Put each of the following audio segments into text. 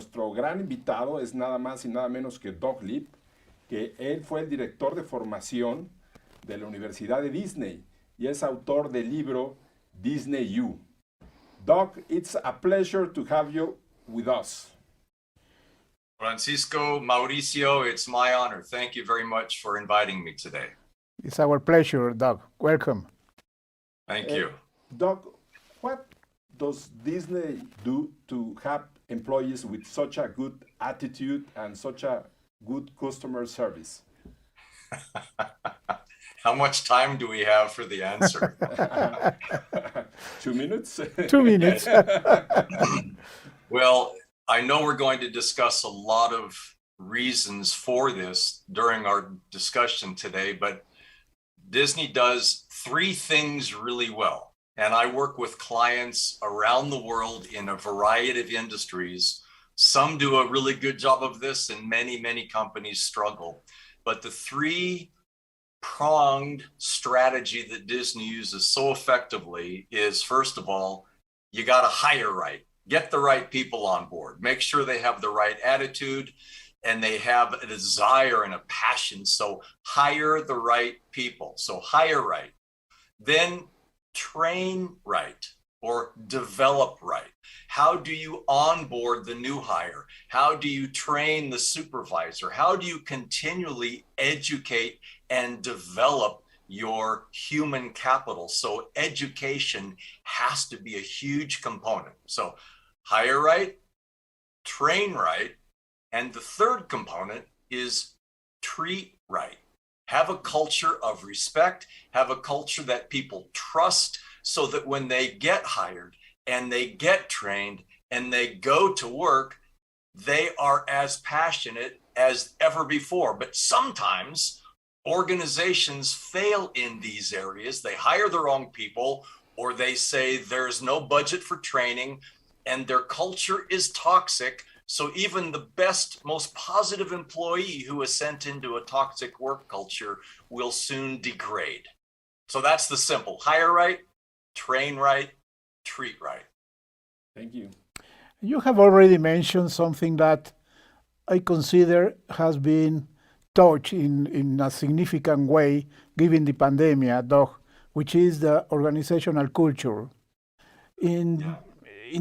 nuestro gran invitado es nada más y nada menos que Doug Lipp, que él fue el director de formación de la Universidad de Disney y es autor del libro Disney You. Doug, it's a pleasure to have you with us. Francisco, Mauricio, it's my honor. Thank you very much for inviting me today. It's our pleasure, Doug. Welcome. Thank you. Doug, what does Disney do to have employees with such a good attitude and such a good customer service? How much time do we have for the answer? 2 minutes? 2 minutes. Well, I know we're going to discuss a lot of reasons for this during our discussion today, but Disney does 3 things really well. And I work with clients around the world in a variety of industries. Some do a really good job of this, and many companies struggle. But the 3-pronged strategy that Disney uses so effectively is, first of all, you got to hire right. Get the right people on board. Make sure they have the right attitude and they have a desire and a passion. So hire the right people. So hire right. Then train right or develop right. How do you onboard the new hire? How do you train the supervisor? How do you continually educate and develop your human capital? So education has to be a huge component. So hire right, train right, and the third component is treat right. Have a culture of respect, have a culture that people trust so that when they get hired and they get trained and they go to work, they are as passionate as ever before. But sometimes organizations fail in these areas. They hire the wrong people, or they say there's no budget for training and their culture is toxic. So even the best, most positive employee who is sent into a toxic work culture will soon degrade. So that's the simple: hire right, train right, treat right. Thank you. You have already mentioned something that I consider has been touched in a significant way given the pandemic, Doug, which is the organizational culture. In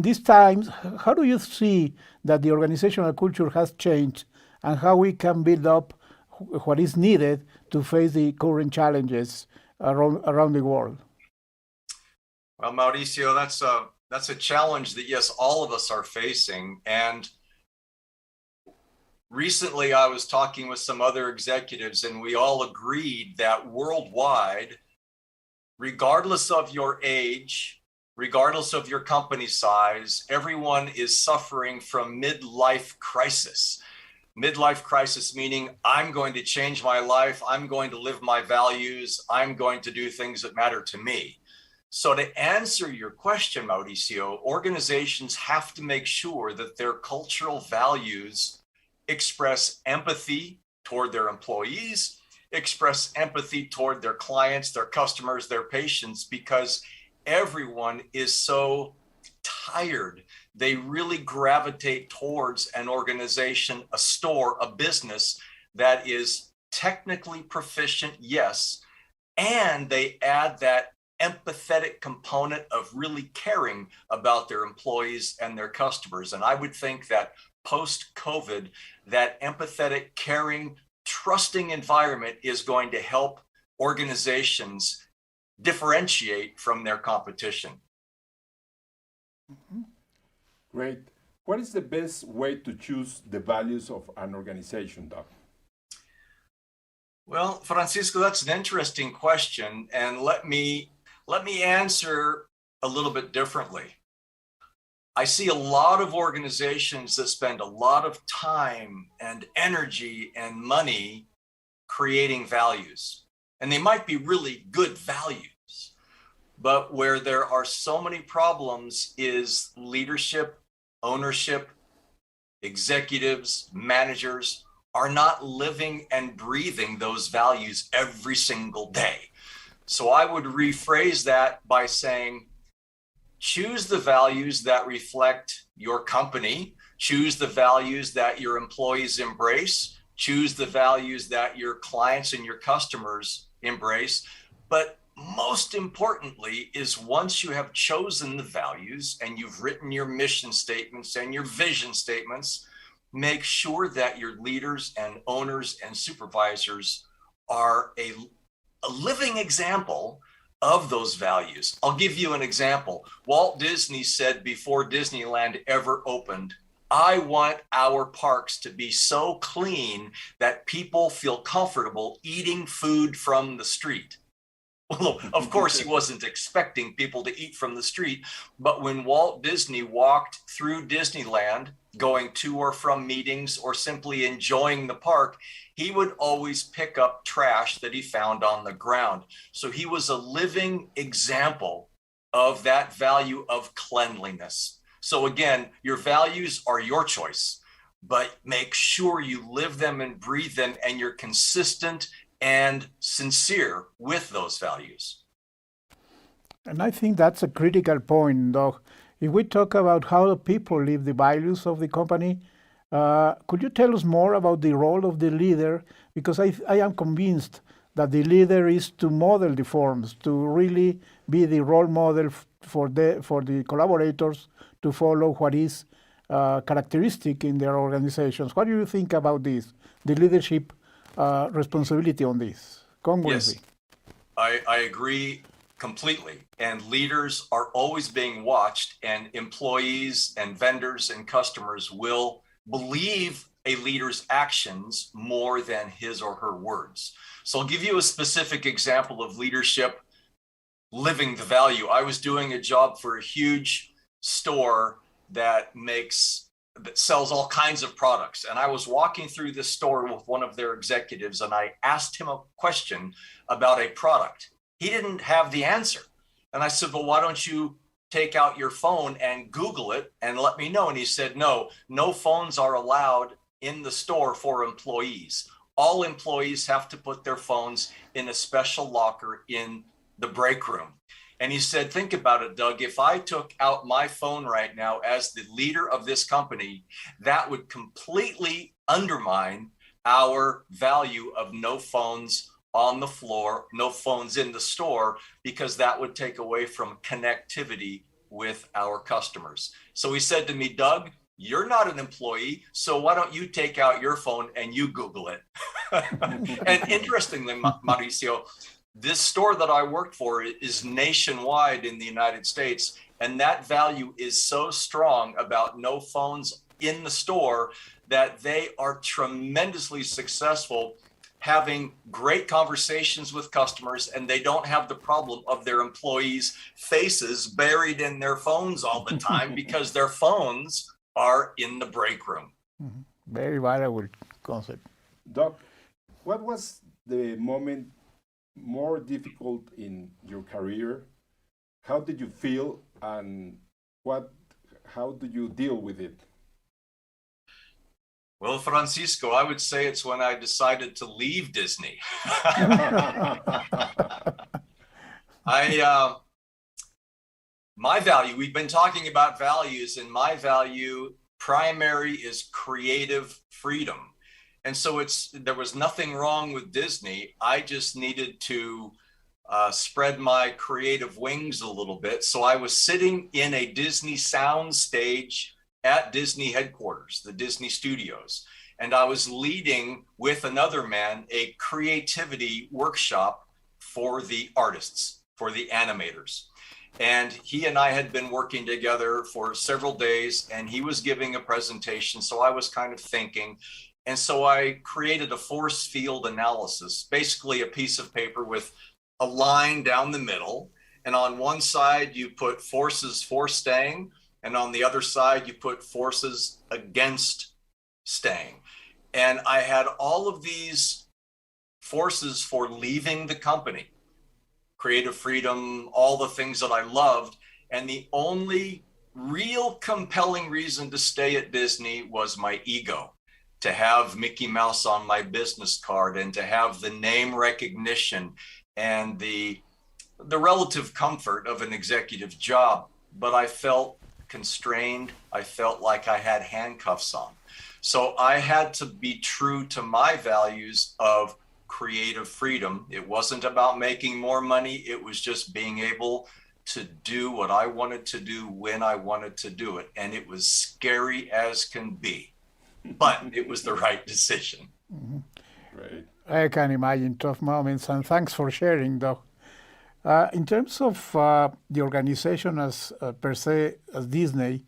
these times, how do you see that the organizational culture has changed and how we can build up what is needed to face the current challenges around the world? Well, Mauricio, that's a challenge that, yes, all of us are facing. And recently I was talking with some other executives and we all agreed that worldwide, regardless of your age, regardless of your company size, everyone is suffering from midlife crisis. Midlife crisis meaning I'm going to change my life, I'm going to live my values, I'm going to do things that matter to me. So to answer your question, Mauricio, organizations have to make sure that their cultural values express empathy toward their employees, express empathy toward their clients, their customers, their patients, because everyone is so tired. They really gravitate towards an organization, a store, a business that is technically proficient, yes, and they add that empathetic component of really caring about their employees and their customers. And I would think that post-COVID, that empathetic, caring, trusting environment is going to help organizations differentiate from their competition. Mm-hmm. Great. What is the best way to choose the values of an organization, Doug? Well, Francisco, that's an interesting question, and let me answer a little bit differently. I see a lot of organizations that spend a lot of time and energy and money creating values. And they might be really good values, but where there are so many problems is leadership, ownership, executives, managers are not living and breathing those values every single day. So I would rephrase that by saying, choose the values that reflect your company, choose the values that your employees embrace, choose the values that your clients and your customers embrace. But most importantly is once you have chosen the values and you've written your mission statements and your vision statements, make sure that your leaders and owners and supervisors are a living example of those values. I'll give you an example. Walt Disney said before Disneyland ever opened, I want our parks to be so clean that people feel comfortable eating food from the street. Well, of course, he wasn't expecting people to eat from the street, but when Walt Disney walked through Disneyland, going to or from meetings or simply enjoying the park, he would always pick up trash that he found on the ground. So he was a living example of that value of cleanliness. So again, your values are your choice, but make sure you live them and breathe them and you're consistent and sincere with those values. And I think that's a critical point, Doug. If we talk about how the people live the values of the company, could you tell us more about the role of the leader? Because I am convinced that the leader is to model the forms, to really be the role model for the collaborators to follow what is characteristic in their organizations. What do you think about this, the leadership responsibility on this? Yes, I agree completely. And leaders are always being watched, and employees and vendors and customers will believe a leader's actions more than his or her words. So I'll give you a specific example of leadership living the value. I was doing a job for a huge store that sells all kinds of products. And I was walking through this store with one of their executives, and I asked him a question about a product. He didn't have the answer. And I said, well, why don't you take out your phone and Google it and let me know? And he said, no phones are allowed in the store for employees. All employees have to put their phones in a special locker in the break room. And he said, think about it, Doug, if I took out my phone right now as the leader of this company, that would completely undermine our value of no phones on the floor, no phones in the store, because that would take away from connectivity with our customers. So he said to me, Doug, you're not an employee, so why don't you take out your phone and you Google it? And interestingly, Mauricio, this store that I worked for is nationwide in the United States, and that value is so strong about no phones in the store that they are tremendously successful having great conversations with customers, and they don't have the problem of their employees' faces buried in their phones all the time because their phones are in the break room. Mm-hmm. Very valuable concept. Doc, what was the moment more difficult in your career? How did you feel, and how do you deal with it? Well, Francisco, I would say it's when I decided to leave Disney. My value, we've been talking about values, and my value primary is creative freedom. And so there was nothing wrong with Disney. I just needed to spread my creative wings a little bit. So I was sitting in a Disney sound stage at Disney headquarters, the Disney studios. And I was leading with another man a creativity workshop for the artists, for the animators. And he and I had been working together for several days, and he was giving a presentation. So I was kind of thinking. And so I created a force field analysis, basically a piece of paper with a line down the middle. And on one side, you put forces for staying. And on the other side, you put forces against staying. And I had all of these forces for leaving the company, creative freedom, all the things that I loved. And the only real compelling reason to stay at Disney was my ego, to have Mickey Mouse on my business card and to have the name recognition and the relative comfort of an executive job. But I felt constrained. I felt like I had handcuffs on. So I had to be true to my values of creative freedom. It wasn't about making more money. It was just being able to do what I wanted to do when I wanted to do it. And it was scary as can be, but it was the right decision. Mhm. Great. I can imagine tough moments, and thanks for sharing, though. In terms of the organization as per se as Disney,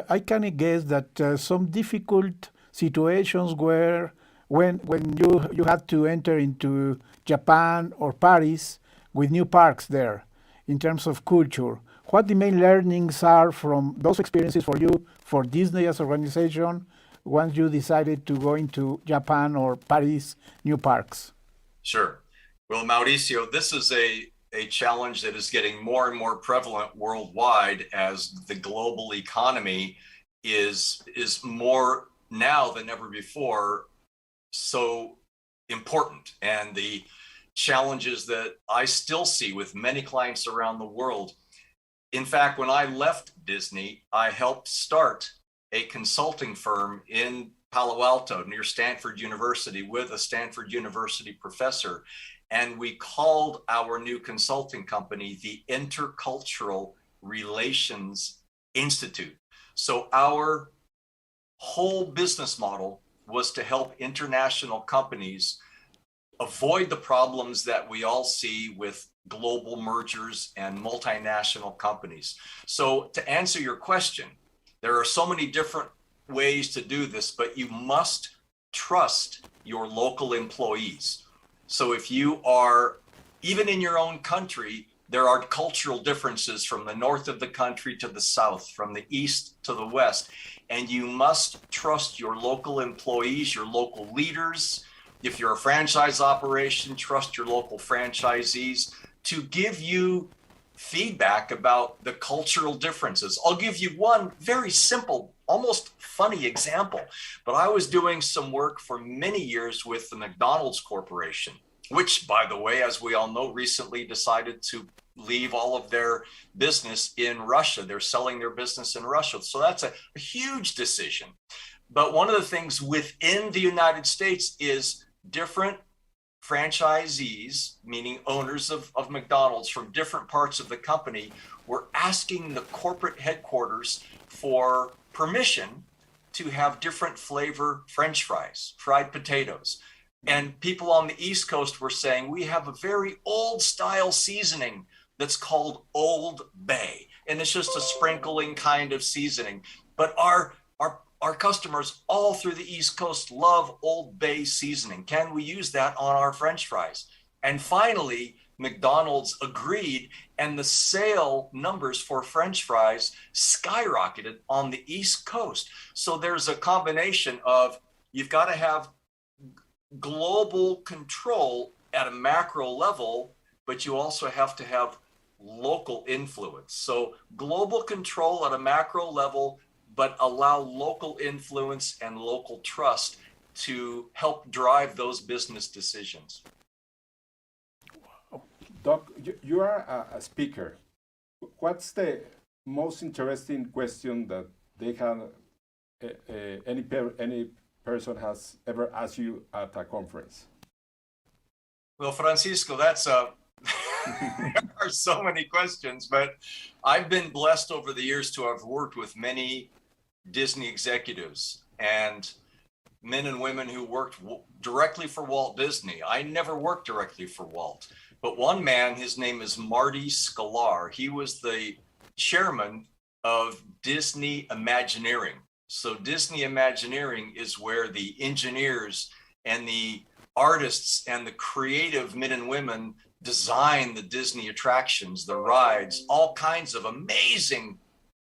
I can guess that some difficult situations were when you had to enter into Japan or Paris with new parks there in terms of culture. What the main learnings are from those experiences for you, for Disney as an organization, once you decided to go into Japan or Paris new parks? Sure. Well, Mauricio, this is a challenge that is getting more and more prevalent worldwide as the global economy is more now than ever before so important. And the challenges that I still see with many clients around the world. In fact, when I left Disney, I helped start a consulting firm in Palo Alto near Stanford University with a Stanford University professor. And we called our new consulting company the Intercultural Relations Institute. So our whole business model was to help international companies avoid the problems that we all see with global mergers and multinational companies. So to answer your question, there are so many different ways to do this, but you must trust your local employees. So if you are, even in your own country, there are cultural differences from the north of the country to the south, from the east to the west, and you must trust your local employees, your local leaders. If you're a franchise operation, trust your local franchisees to give you feedback about the cultural differences. I'll give you one very simple, almost funny example, but I was doing some work for many years with the McDonald's Corporation, which, by the way, as we all know, recently decided to leave all of their business in Russia. They're selling their business in Russia. So that's a huge decision. But one of the things within the United States is different franchisees, meaning owners of McDonald's from different parts of the company, were asking the corporate headquarters for permission to have different flavor French fries, fried potatoes. And people on the East Coast were saying, we have a very old style seasoning that's called Old Bay. And it's just a sprinkling kind of seasoning. But our customers all through the East Coast love Old Bay seasoning. Can we use that on our French fries? And finally, McDonald's agreed, and the sale numbers for French fries skyrocketed on the East Coast. So there's a combination of, you've got to have global control at a macro level, but you also have to have local influence. So global control at a macro level, but allow local influence and local trust to help drive those business decisions. Doc, you are a speaker. What's the most interesting question that they have, any person has ever asked you at a conference? Well, Francisco, there are so many questions, but I've been blessed over the years to have worked with many Disney executives and men and women who worked directly for Walt Disney. I never worked directly for Walt, but one man, his name is Marty Sklar. He was the chairman of Disney Imagineering. So Disney Imagineering is where the engineers and the artists and the creative men and women design the Disney attractions, the rides, all kinds of amazing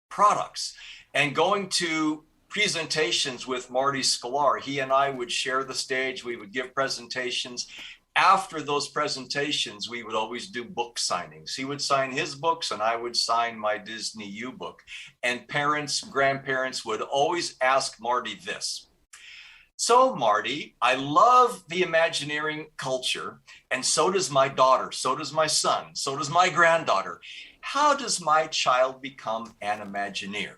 products. And going to presentations with Marty Sklar, he and I would share the stage, we would give presentations. After those presentations, we would always do book signings. He would sign his books and I would sign my Disney U book. And parents, grandparents would always ask Marty this. So Marty, I love the Imagineering culture, and so does my daughter, so does my son, so does my granddaughter. how does my child become an Imagineer?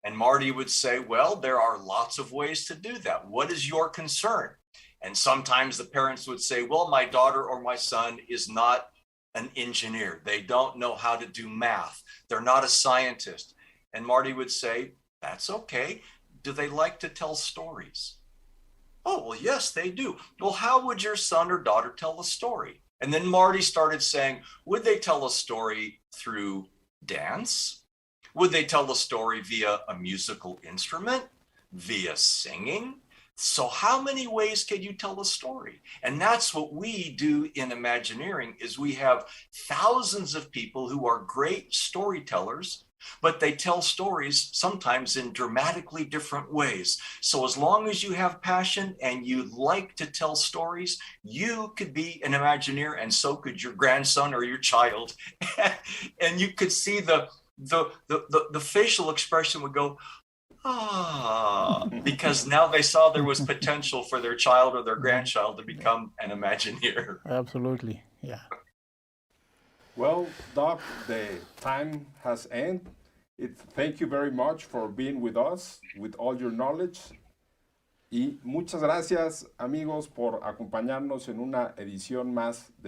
And Marty would say, well, there are lots of ways to do that. What is your concern? And sometimes the parents would say, well, my daughter or my son is not an engineer. They don't know how to do math. They're not a scientist. And Marty would say, that's okay. Do they like to tell stories? Oh, well, yes, they do. Well, how would your son or daughter tell a story? And then Marty started saying, would they tell a story through dance? Would they tell a story via a musical instrument, via singing? So how many ways can you tell a story? And that's what we do in Imagineering is we have thousands of people who are great storytellers, but they tell stories sometimes in dramatically different ways. So as long as you have passion and you like to tell stories, you could be an Imagineer, and so could your grandson or your child. And you could see the facial expression would go, because now they saw there was potential for their child or their grandchild to become an Imagineer. Absolutely, yeah. Well, Doc, the time has ended. Thank you very much for being with us, with all your knowledge. Y muchas gracias, amigos, por acompañarnos en una edición más de